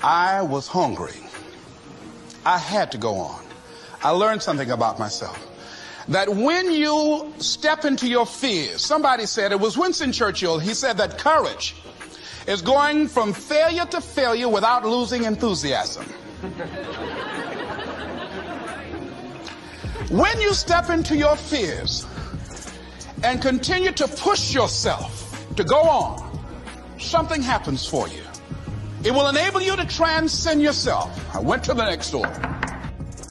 I was hungry. I had to go on. I learned something about myself. That when you step into your fears, somebody said, it was Winston Churchill, he said that courage is going from failure to failure without losing enthusiasm. When you step into your fears and continue to push yourself to go on, something happens for you. It will enable you to transcend yourself. I went to the next door.